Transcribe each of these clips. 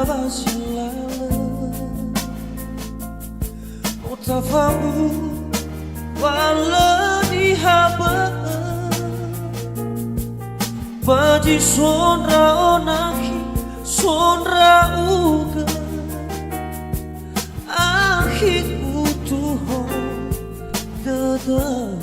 vasilala Otafamu wala di haba Baji sonra onaki sonra uga Akhir utuho dada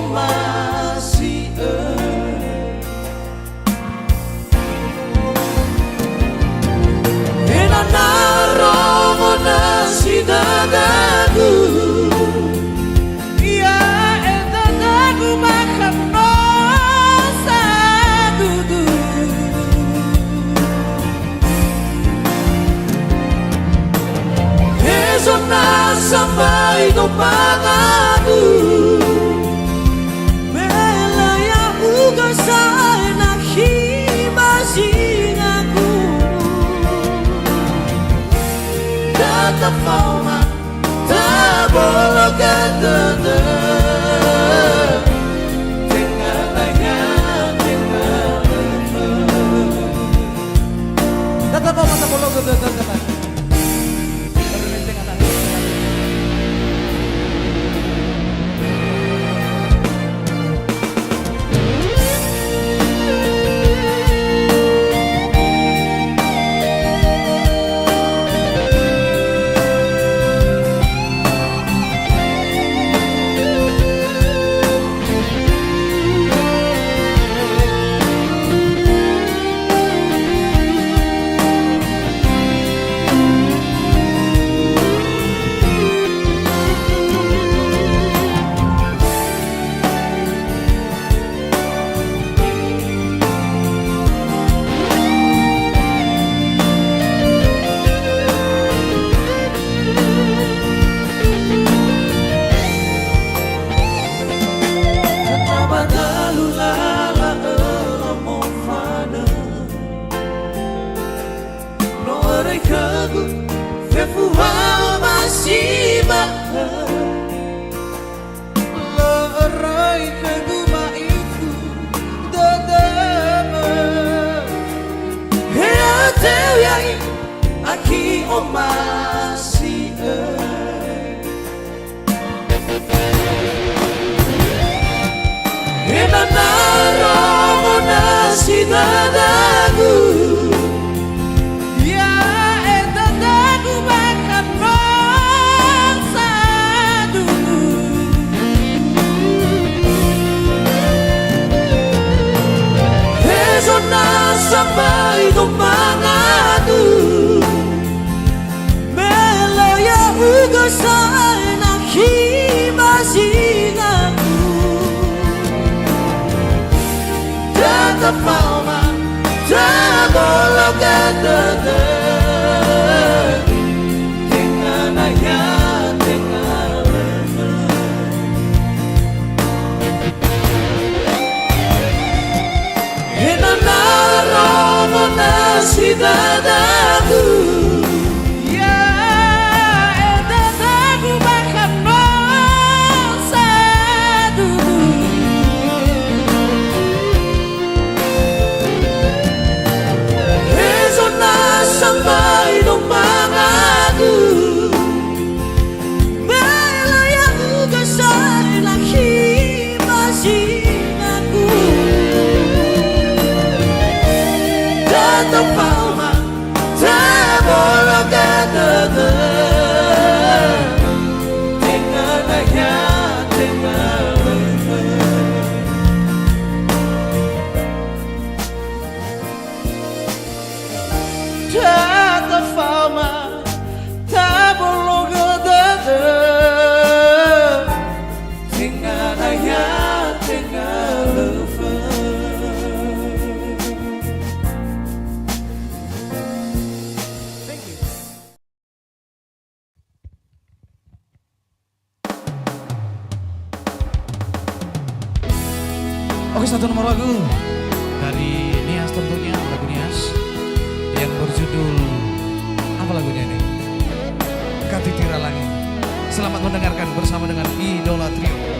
masih enanarong nasi dadaku ya dadaku makan nosa dudu esona sampai do pagadu Sai na imagina aku Tata forma tak boleh kata Tinggal ayat tinggal Tata forma tak boleh kata masih lerai kedua itu dadama ya teu yang aki masih enanarong nasi dadaku sampai dumangadu Melaya uga sai na imaginaku Tata forma tak boleh kata Dengan ayat dengan nasi dadaku ya dadaku makan nosa dulu esona sampai dumangadu bela yang uga sai lagi masih aku Tata forma tak boleh kata Dengan ayat dengan Tata forma tak boleh kata Dengan ayat dengan Oke, satu nomor lagu dari Nias, tentunya lagu Nias yang berjudul apa lagunya ini? Katitira Langit. Selamat mendengarkan bersama dengan Idola Trio.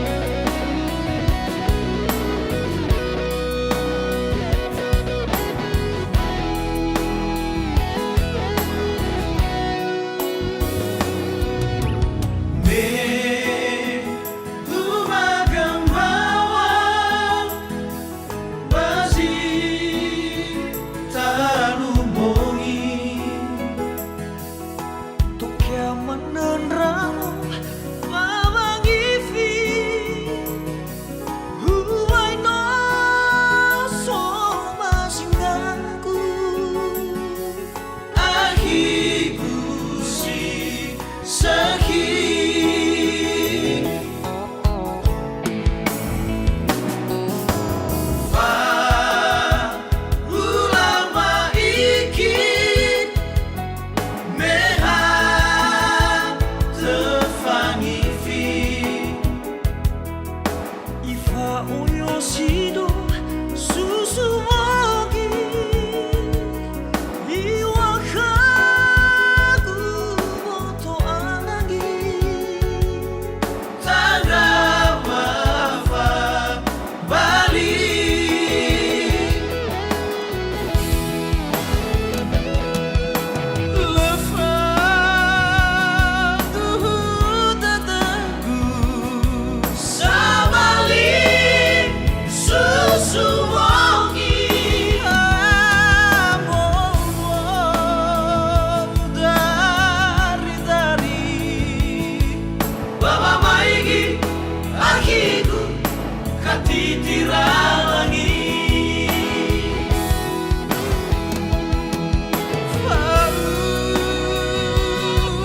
Katitira Langit.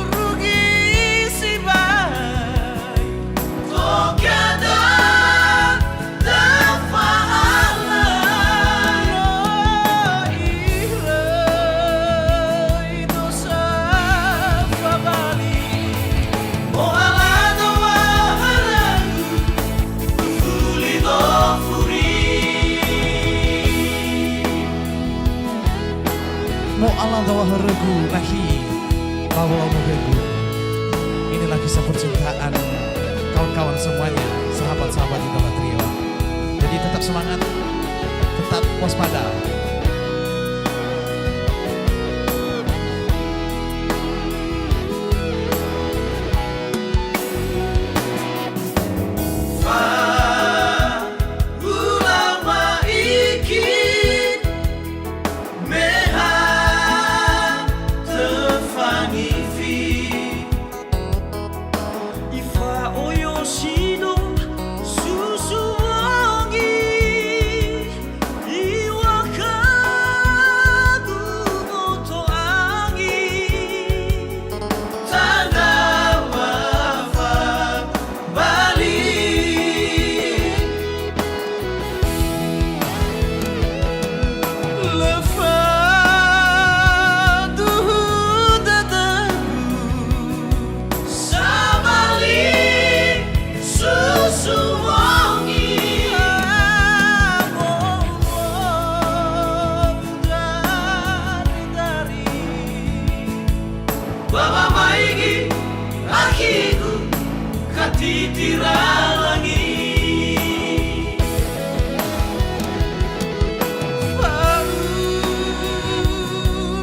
Rugi si bai Tokada Dafa'ala Ihlai dosa Fabali Mo'alado waharagu Fulido Mo'alah dawaharegu lagi Bawala mubegu. Inilah kisah percintaan kawan-kawan semuanya, sahabat-sahabat Idola Trio. Jadi tetap semangat, tetap waspada. Baba maigi akiku katitira langit.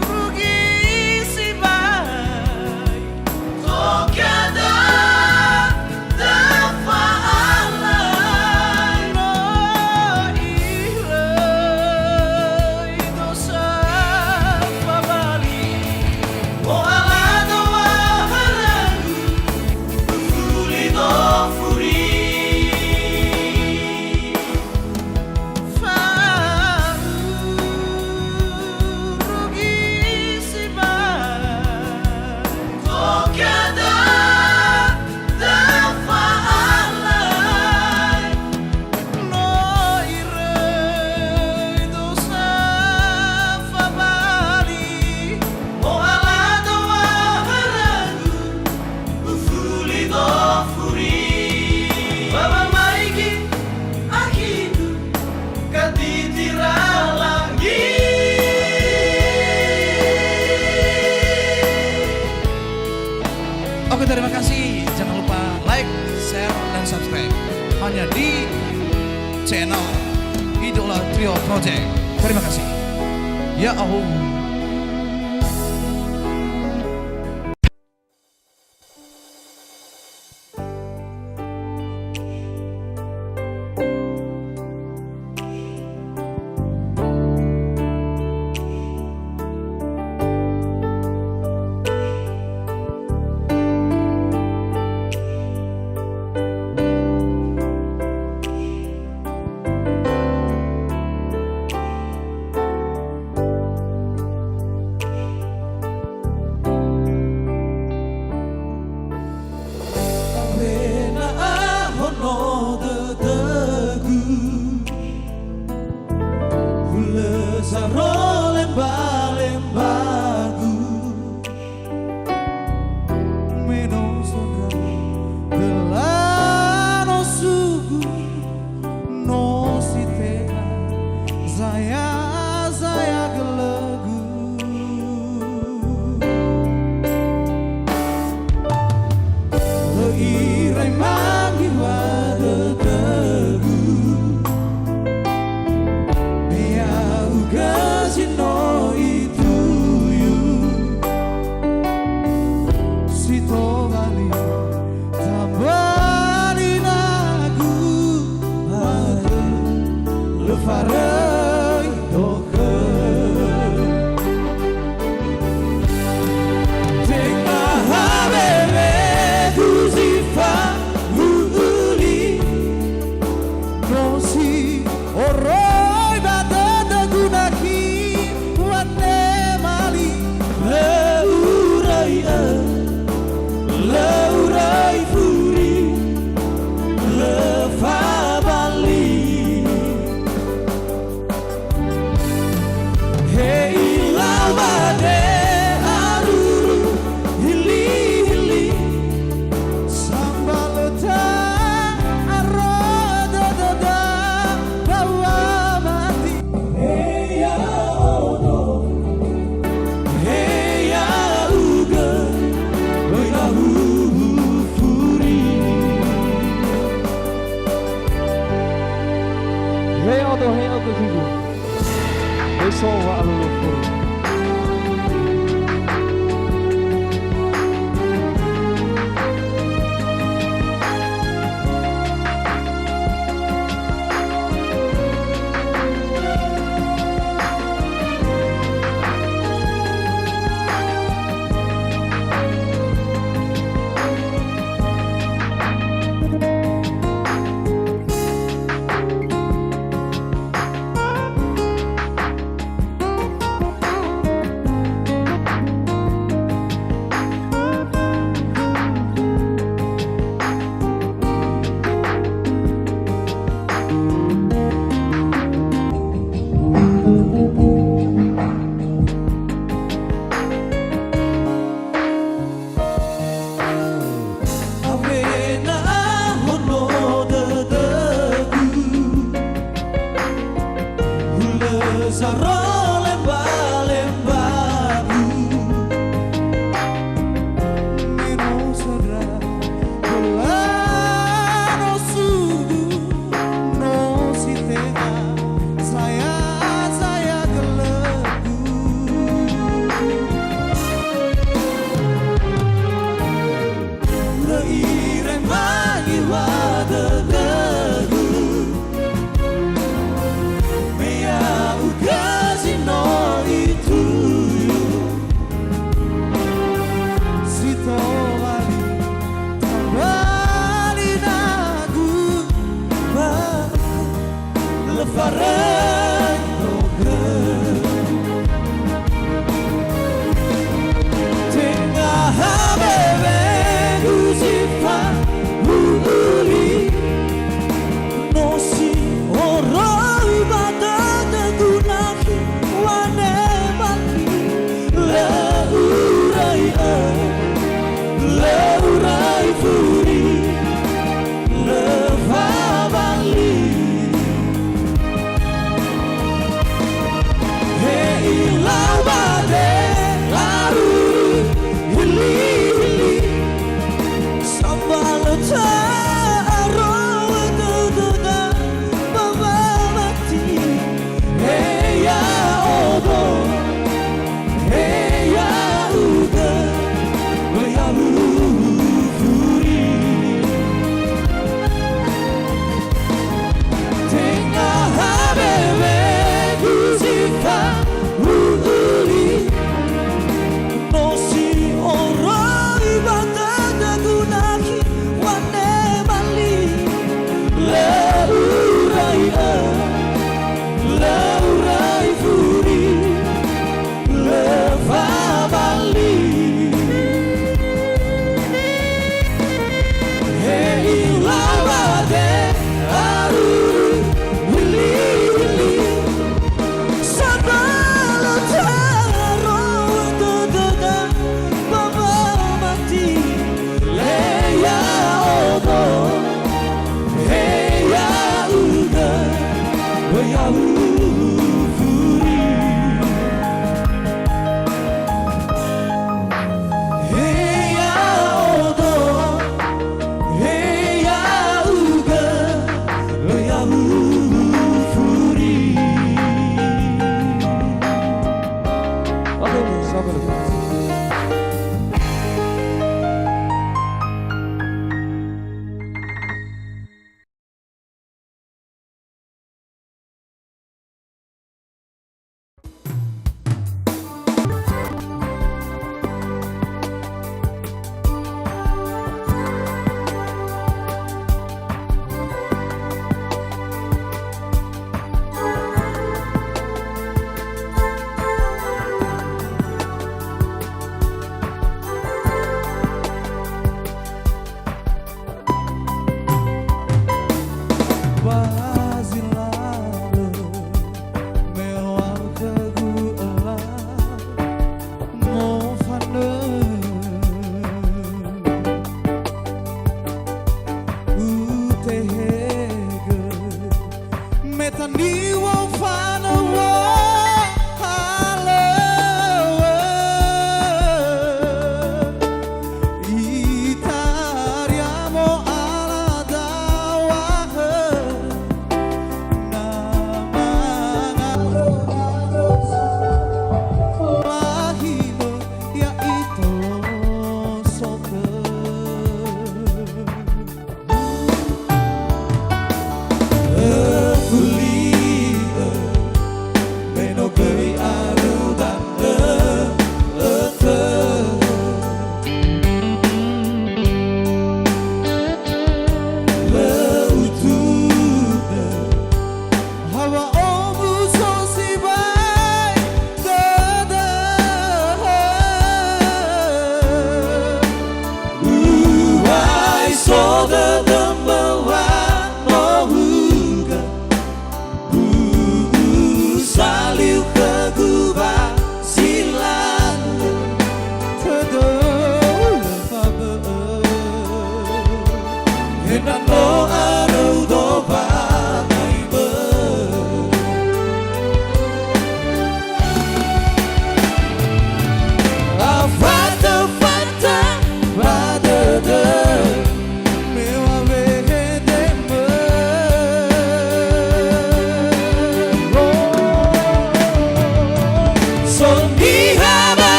Rugi si bai Tokada Dafa'ala Ihlai dosa Fabali Mo'alado waharagu Fulido furi Oke, terima kasih. Jangan lupa like, share, dan subscribe hanya di channel Idola Trio Project. Terima kasih. Ya Allah. Saro lemba-lembagu Meno soda Delano sugu No sitena Saya gelegu Leirai mangi wada tegu Casino itu si tovali tambari nagu mare le farei doke tenga habere duzifa uli non si orroi bate Leuraya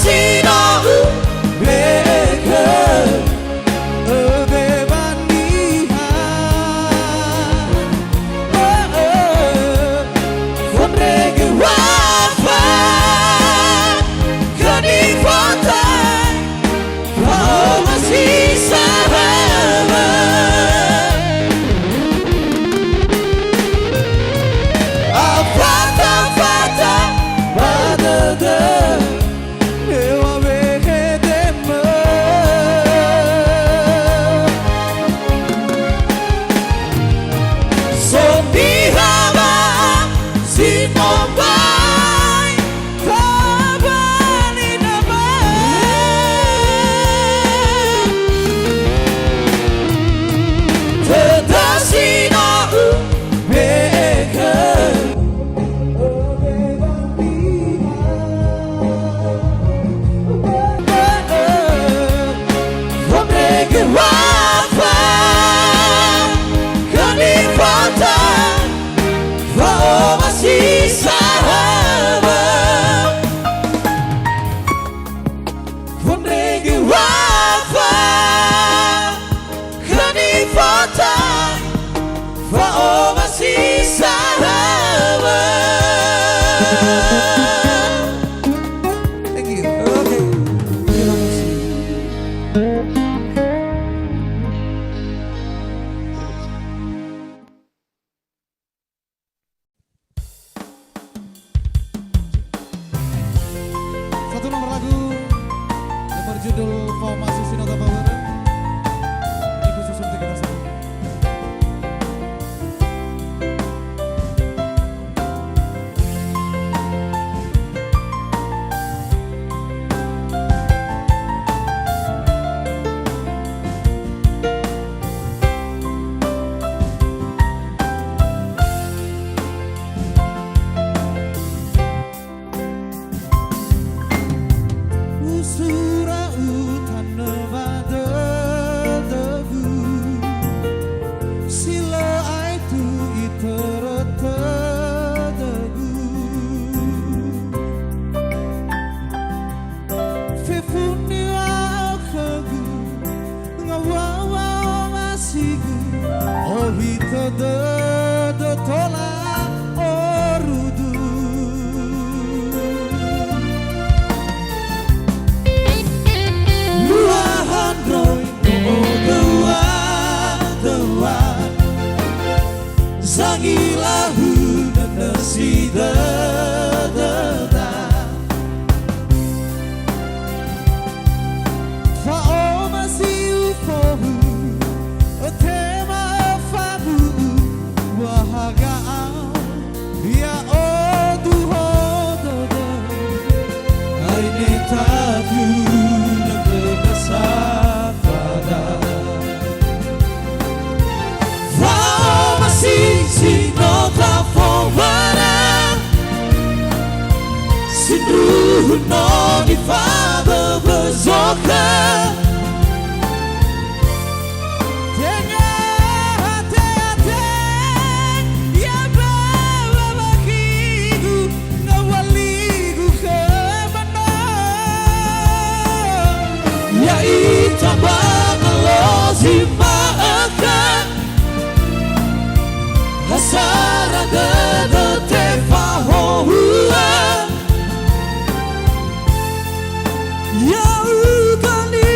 Thank you. Oke, terima kasih. Satu nomor lagu yang berjudul Formasi Sinota Power. Ibu susun tiga satu. Usura utan nevada debu sila aitu iterata debu fefuni akagu ngawawa masigu oh hito de tola orudu Zangilahu dan nasida dada Fa'o masih ufohu Otema fabu Wahagaan Ya odu hododa Aine tatu Nagdasa pada Fa'o masih Sinota forward Sindru no di fada berzoka Tengah hati-hati Ya bawa bagiku Ngawaliku ke mana Ya itambah melozima akan Hasara de tefa hoa Ya ukani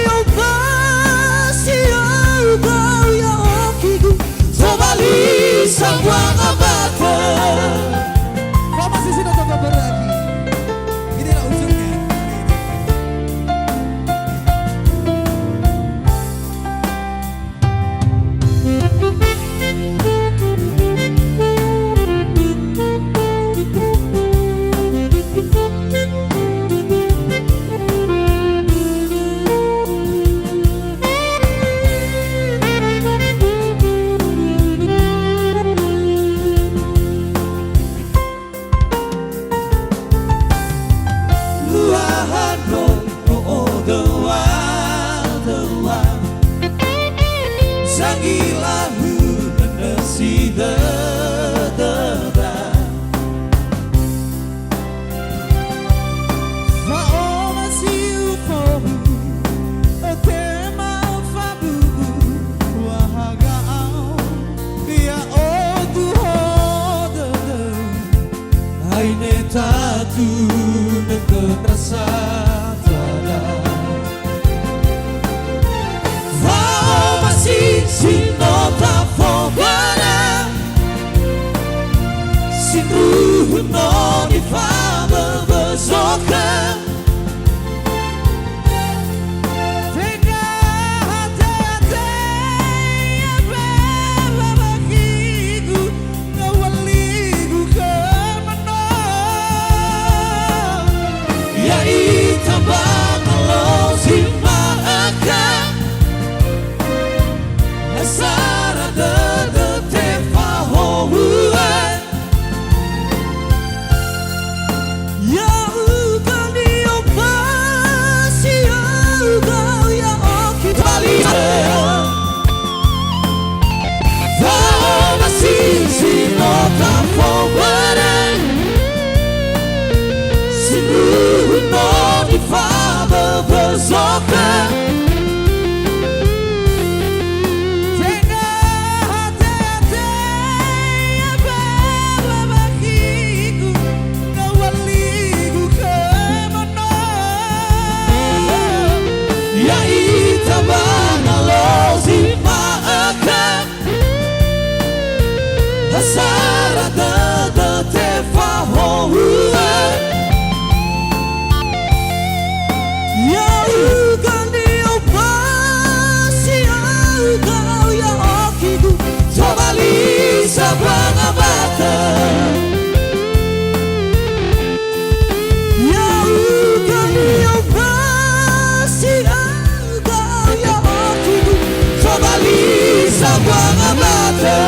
dengan rasa tiada. Masih si nota fobana, si ruhno di fama besoka. Ya itabang lo si maaka Asara de te fahoue Ya ugal di opasi ya ugal ya oki bali Fama si nota fobare Si ruhno di fama besoka Ya itabang lo si maaka Hasara de te fahoue Ya ugal di opasi ya ugal ya okiku Tobali sabang abata Ya ugal di opasi ya ugal ya okiku Tobali sabang abata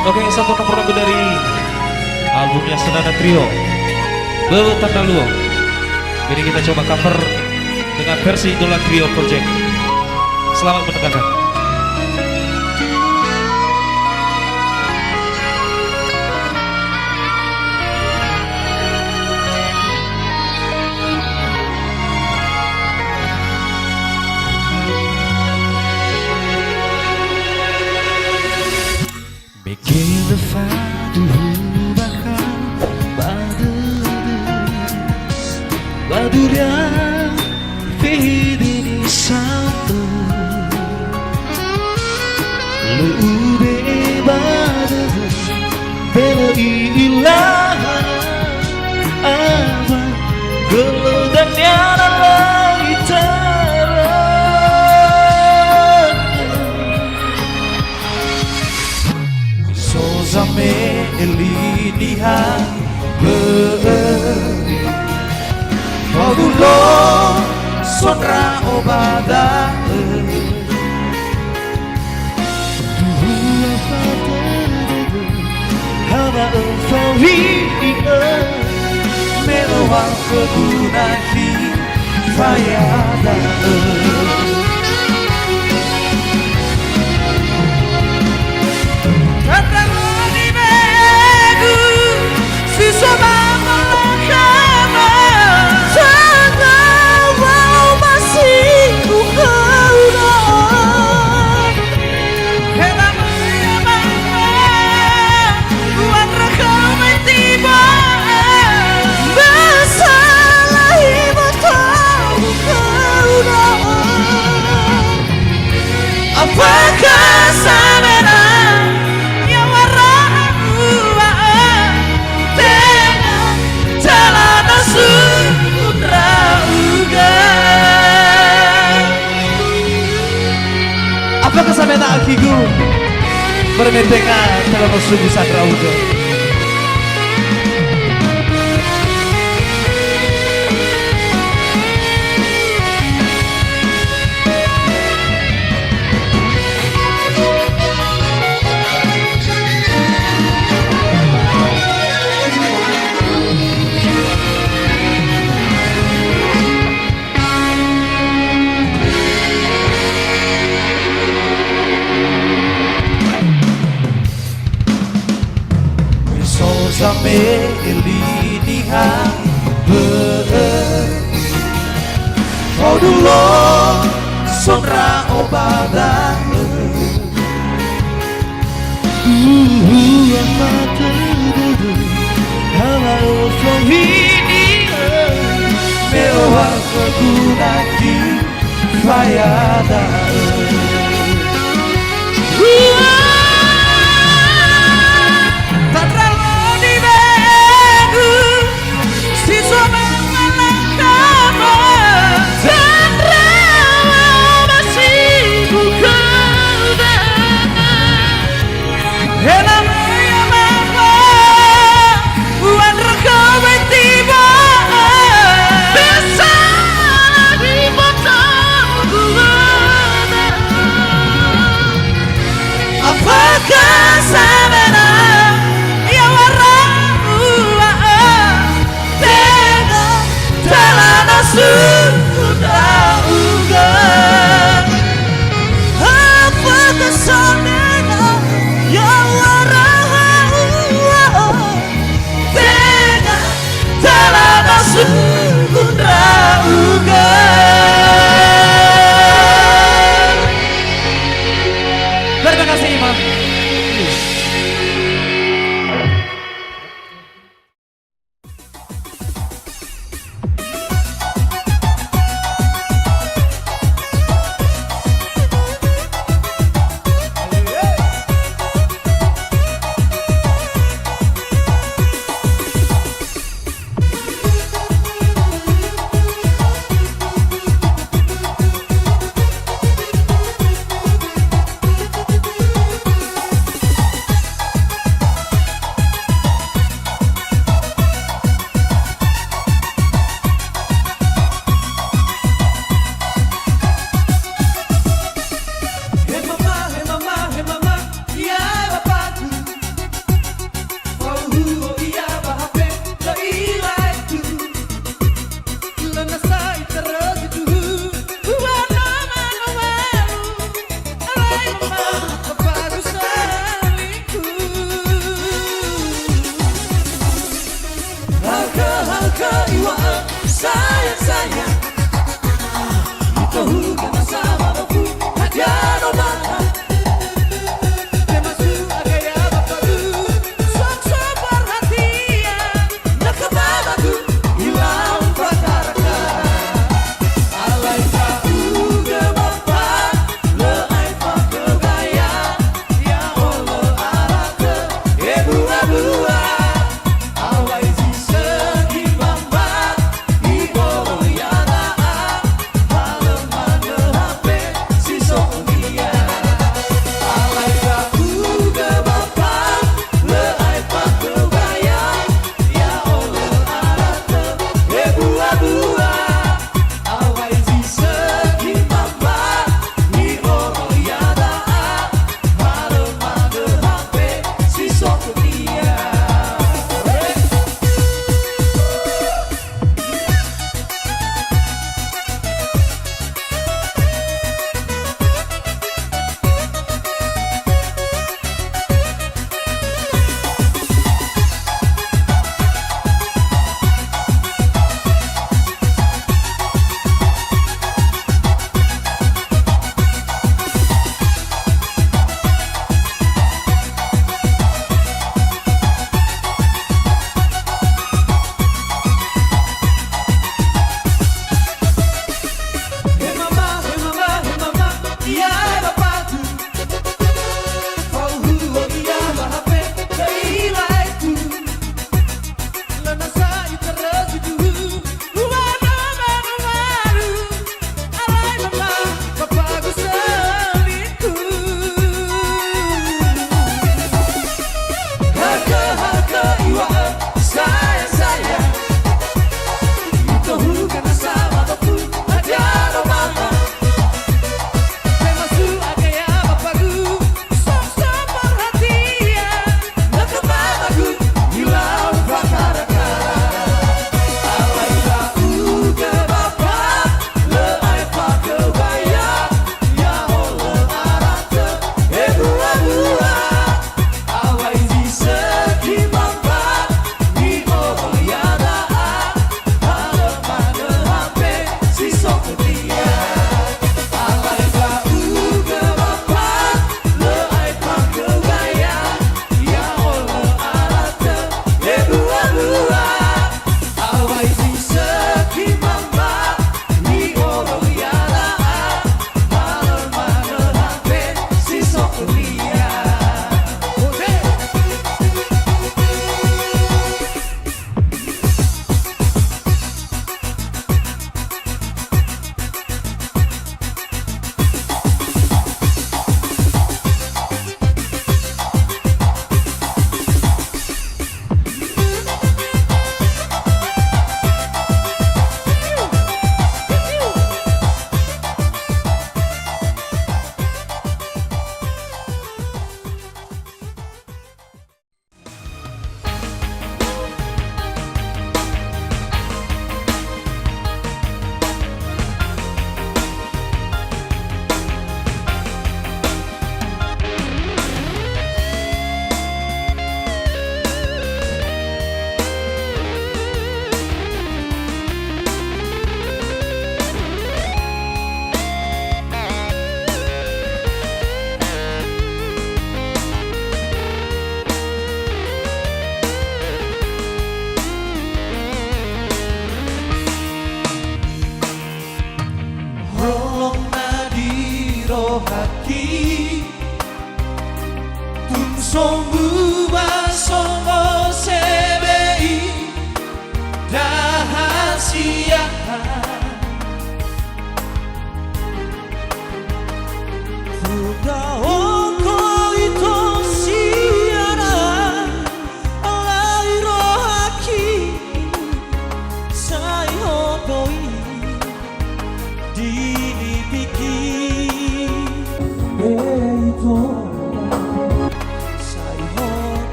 Oke, satu nomor lagu dari albumnya Senada Trio Bewu Tanda Luo. Jadi kita coba cover dengan versi Idola Trio Project. Selamat mendengarkan. Bikin fadu bakal badurya fidini santo lube badu bela ilaha apa gelodan yana laitara Sozame elinihan Modulo sonra obada Dua fata Hama enfauhiga Melawang kegunahi Fayada Apakah sabana yang warnamu dengan celana sutra uga Apakah sabana akiku bermendengan celana sutra uga sampai di hang kau dulu sonra obadan halau ini mewah kegunaki fayada tak terlalu dibegu siswa mengalahkan dan rawa masih bukan enak ya mama buat rekam tiba bisa di foto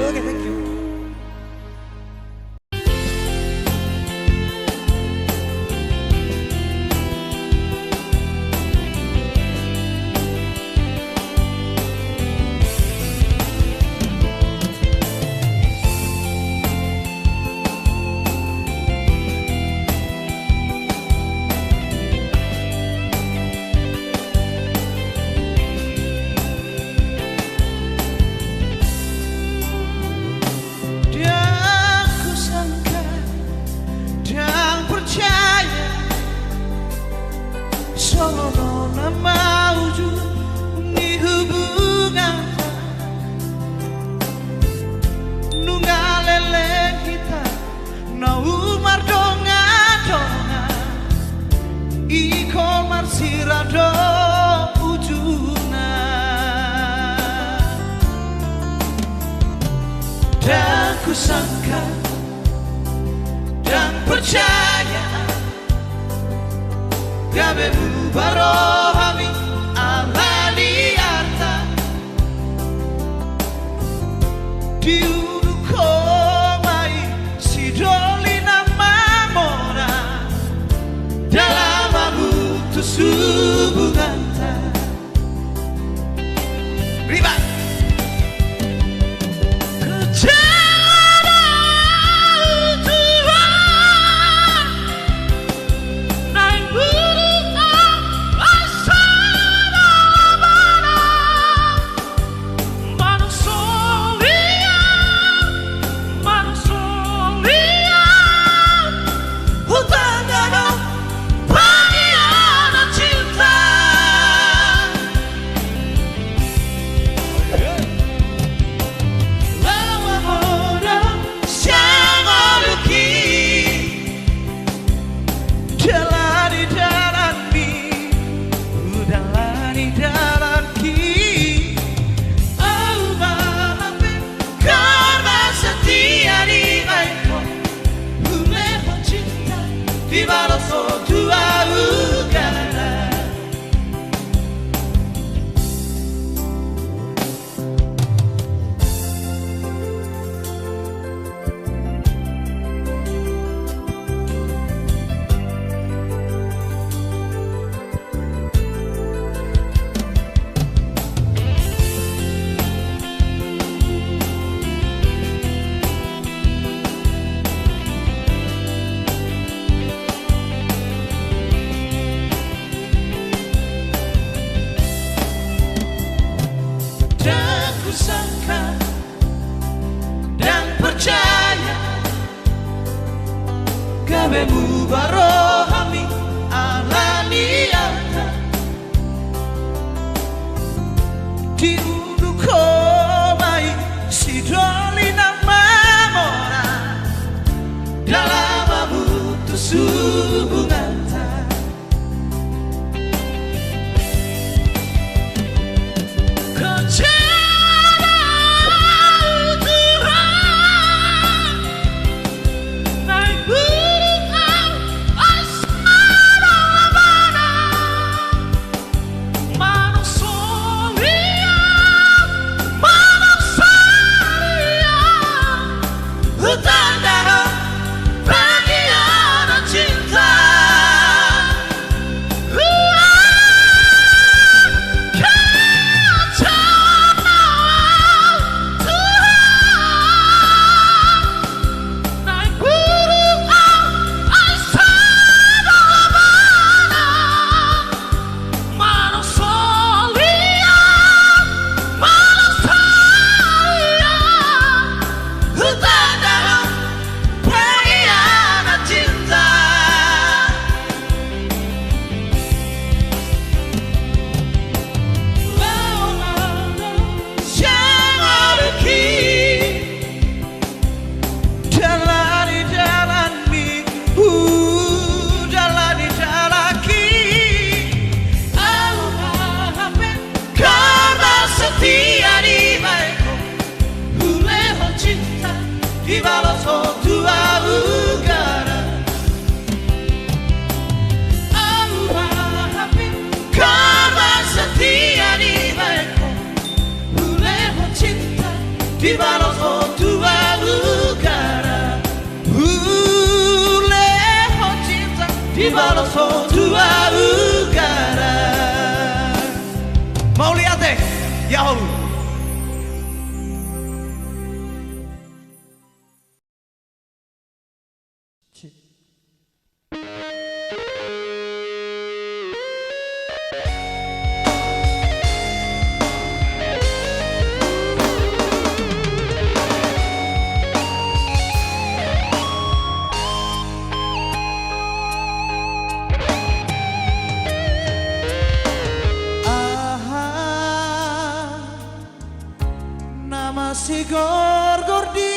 Oke, thank you. Nona mauju ni hubungan nungalele kita na umar donga iko marsirado ujuna dan kusangka dan percaya Gabe barohami alani arta diuduko mai sidolina mamora dalam amutu subuganta riba sangka dan percaya kabemu barohami alani arta diuduko mai sidolina mamora dalam amutu subunganta baloso tua ugara Leho cinta di baloso tua ugara. Mau lihat deh, Yahoo. Si gor-gor di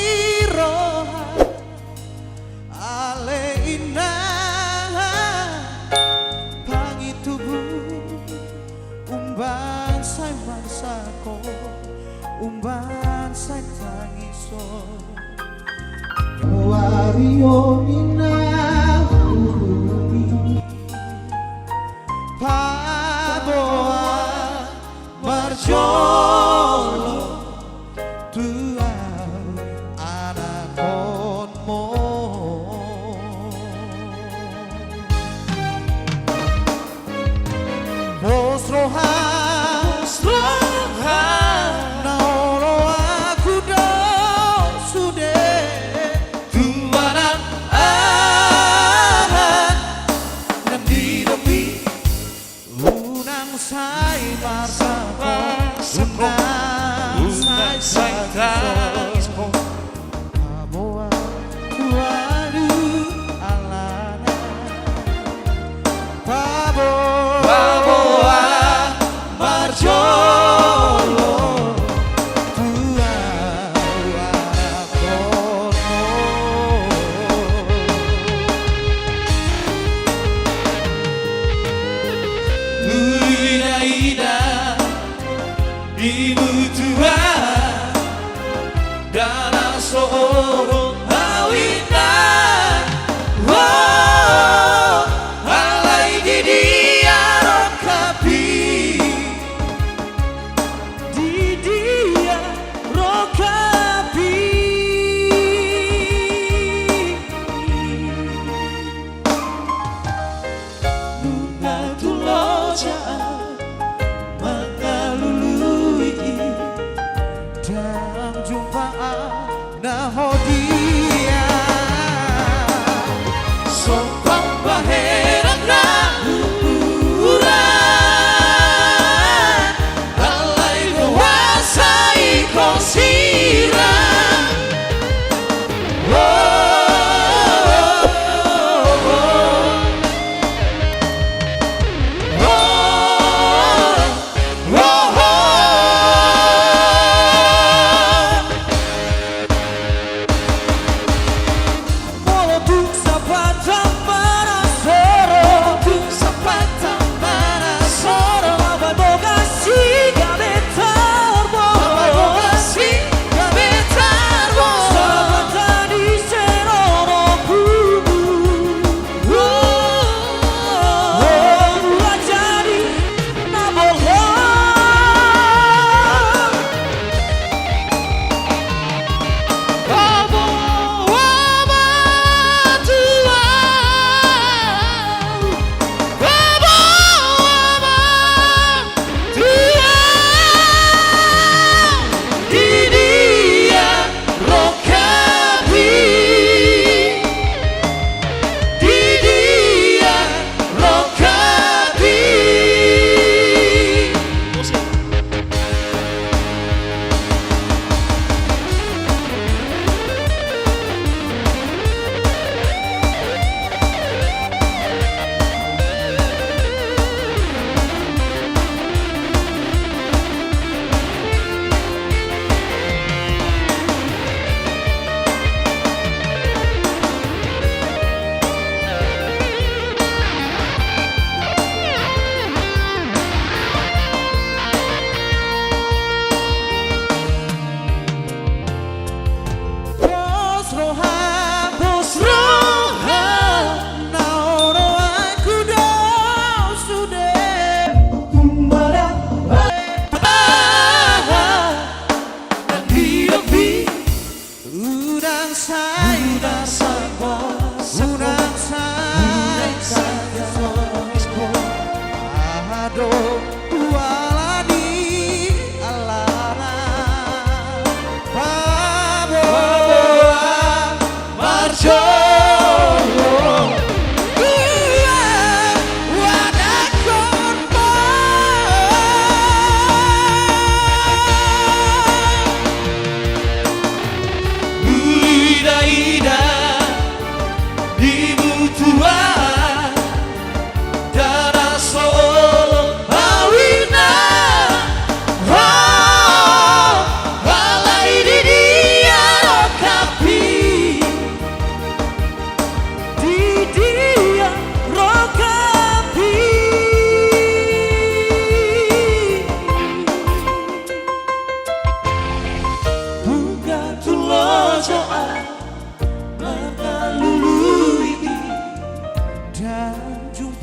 roha ale indah pangi tubuh umban say marsako umban say tangiso wario inah paboa marjolo Di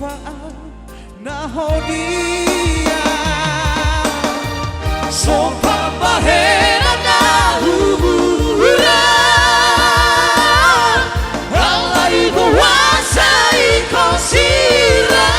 sumpah nahonia sumpah bahena na hubungan alai kuasai kau sirah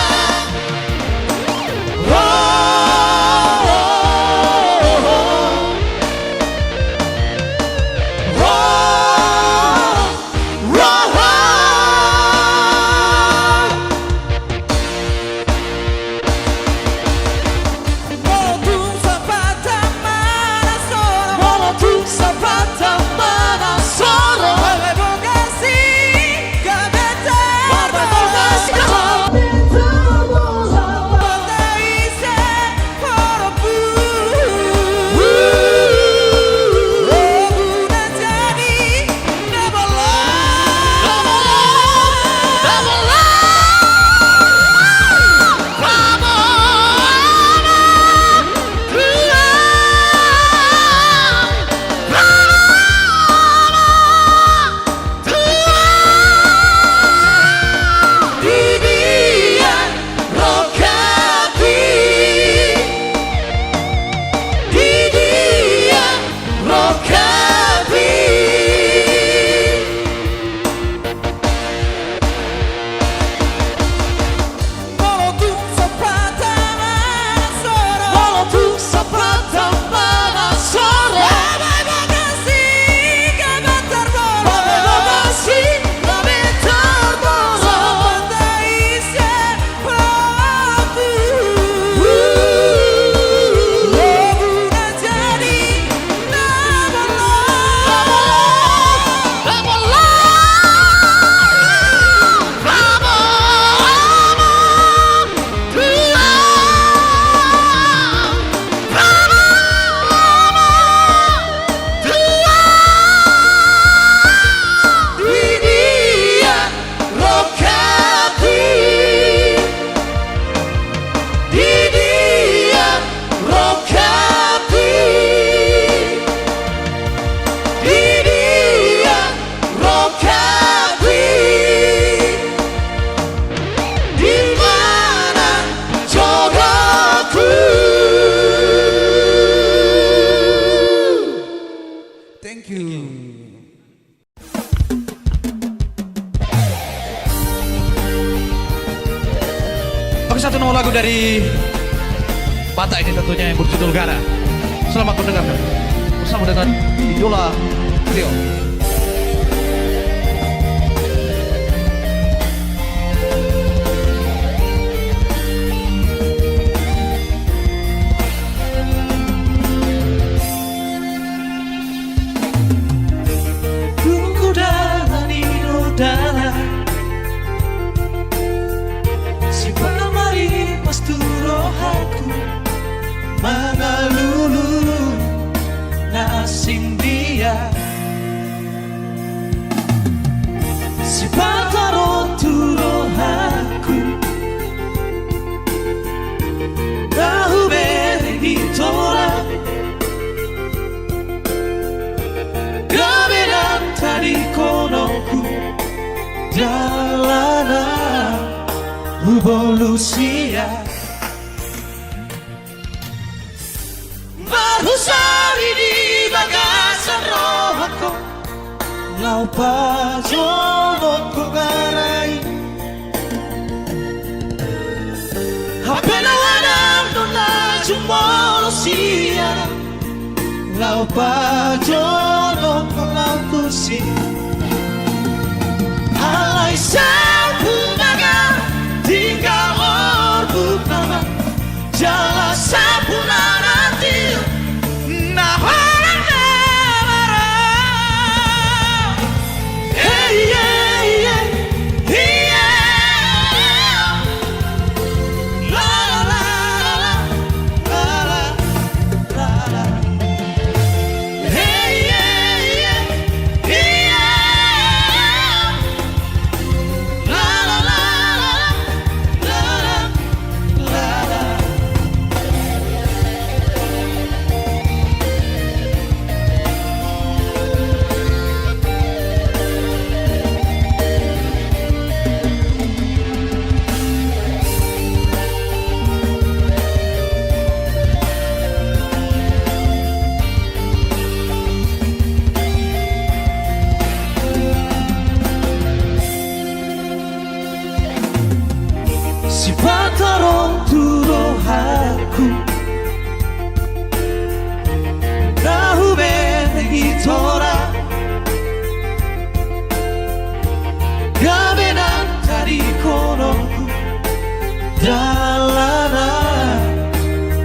Thank you. Oke, satu nomor lagu dari Batak ini tentunya yang berjudul Gara. Selamat mendengarkan bersama dengan Idola Trio. Jalanan evolusia Berhusari di bagasan rohku Lau pajono ku garai Hapena wadam nona jumolo siara Lau pajono ku lau kusi Alai sampunaga tinggal orbuk nama Jala sampuna nanti Nahoran namara Hey yeah yeah yeah La la la la la la la Hey yeah yeah yeah Sipatarong turo aku Nahume hitora Gabenan tadi konoku Dalana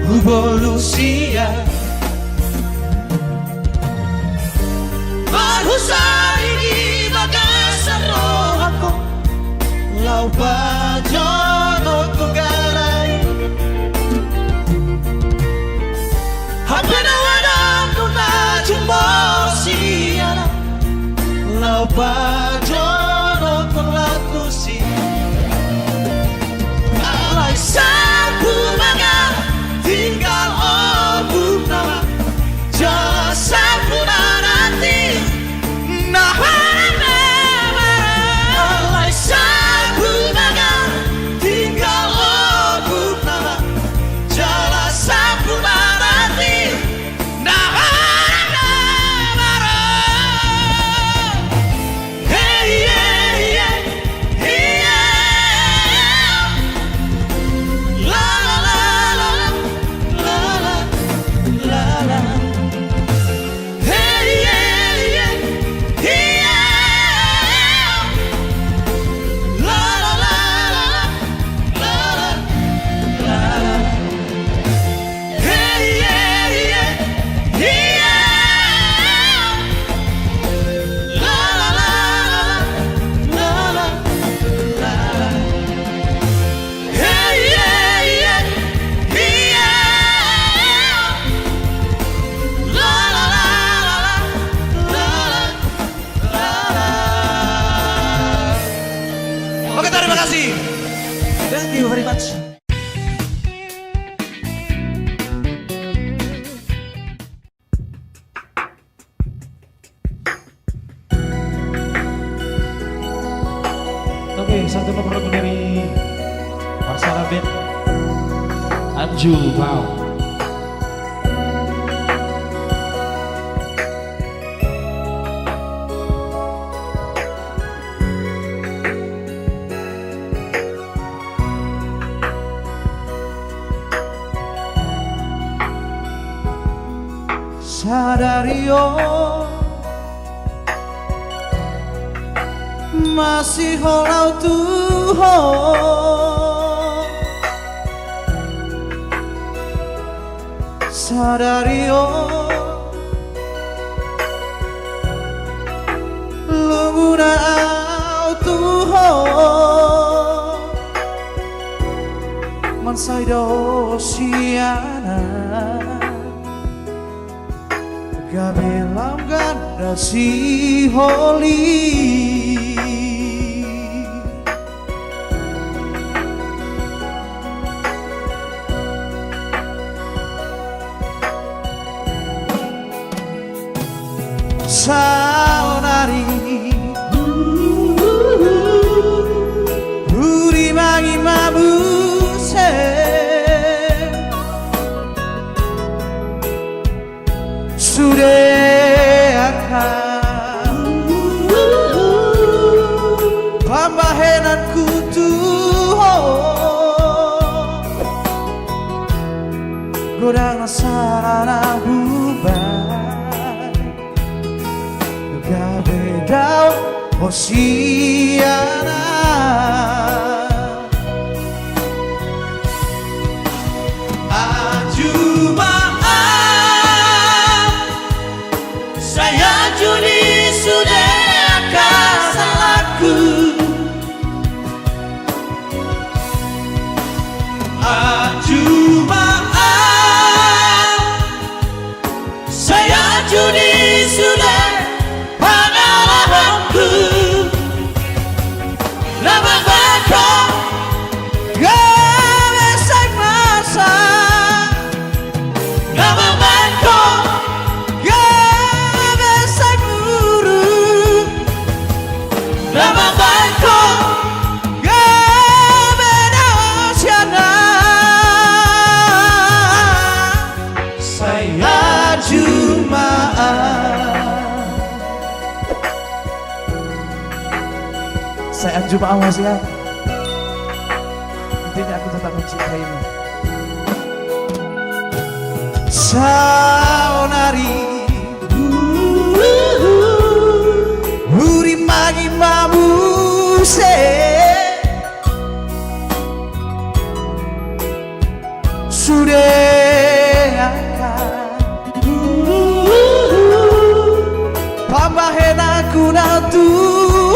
Evolusia Barusa ini bagasan rohaku Lau bajono tugarai Hapena wadam kuna jumbo siana Lau bajono tulatu si Alai sapu manga tinggal obuk nama Jasa puna nanti Nahana Alai sapu manga tinggal obuk nama Jasa puna nanti Nahana Hey yeah yeah yeah La la la la la la la Hey yeah yeah yeah La la la la la la Hey yeah yeah yeah La la la la la la Hey yeah yeah yeah La la la la la Oke, terima kasih. Thank you very much. Oke, satu nomor lagu dari Marsala Band Anju Wow. Sadario masih holau Tuhan Sadario Lunguna au Tuhan Mansaido siana Gabelam ganda si holi Saonari Uri mangi mabuse Sudah akan Pambahenan kutuh Godang sarana bubar Gabedau Hosiana Saya judi sudah kesalahanku Aju maaf Saya judi sudah pengalamanku Nama bako Gak bisa masa Nama bako Nama bako Gak beda siana Saya cuma Saya cuma awas ya Sepertinya aku tetap mencintaimu. Saonari Uri magi mabuse Sudah pambahen aku na tuho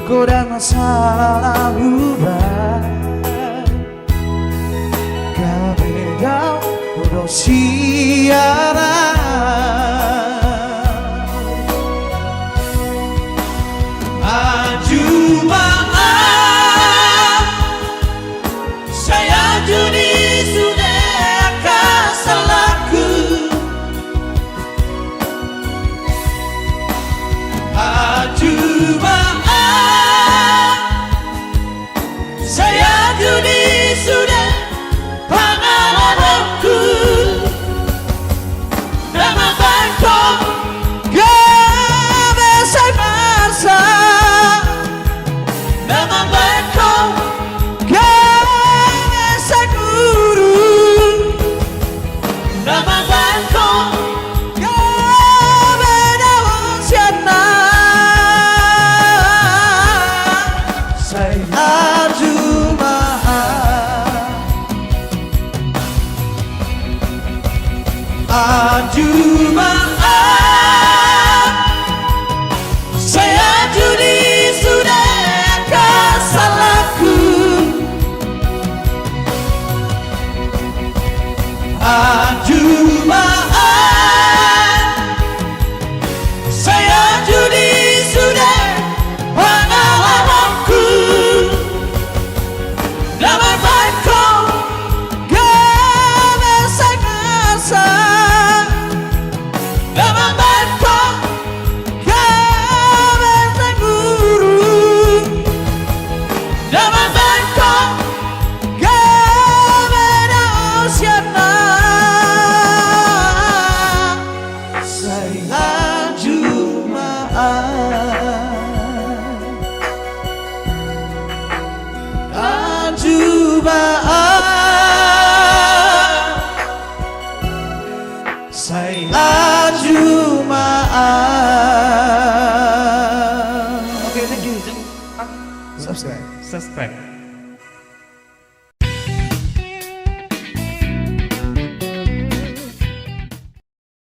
Kodan masalah ubah Kabedau udah siaran Ajuma